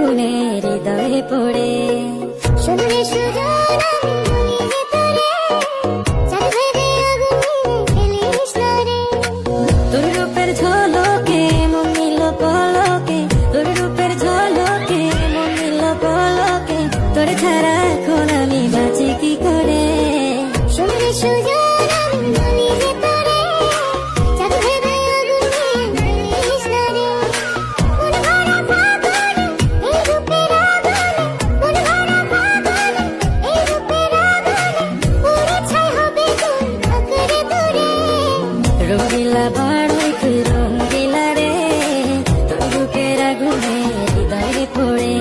আগুনে হৃদয়ে পড়ে। শুনলে সুজন আমি মনের ভেতরে, চাঁদ ভেবে আগুনে ফেলিস না রে। তোর রূপের ঝলকে মন নিল পলকে, তোর রূপের ঝলকে মন নিল পলকে, তোর ছাড়া এখন আমি বাঁচি কি করে। শুনলে সুজন আমি মনের ভেতরে, চাঁদ ভেবে আগুনে ফেলিস না রে। মন ভরা ফাগুনে এই রূপের আগুনে, মন ভরা ফাগুনে এই রূপের আগুনে, পুড়ে ছাই হবে তোর আঁকড়ে দূরে। রঙিলা বাড়ই তুই রঙিলা রে, তোর বুকের আগুনে হৃদয়ে পড়ে।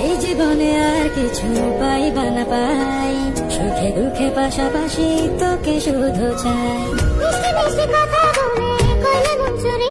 এই জীবনে আর কিছু পাইবা না পাই, সুখে দুঃখে পাশাপাশি তোকে শুধু চাই। মিষ্টি মিষ্টি কথা বলে কইলে মন চুরি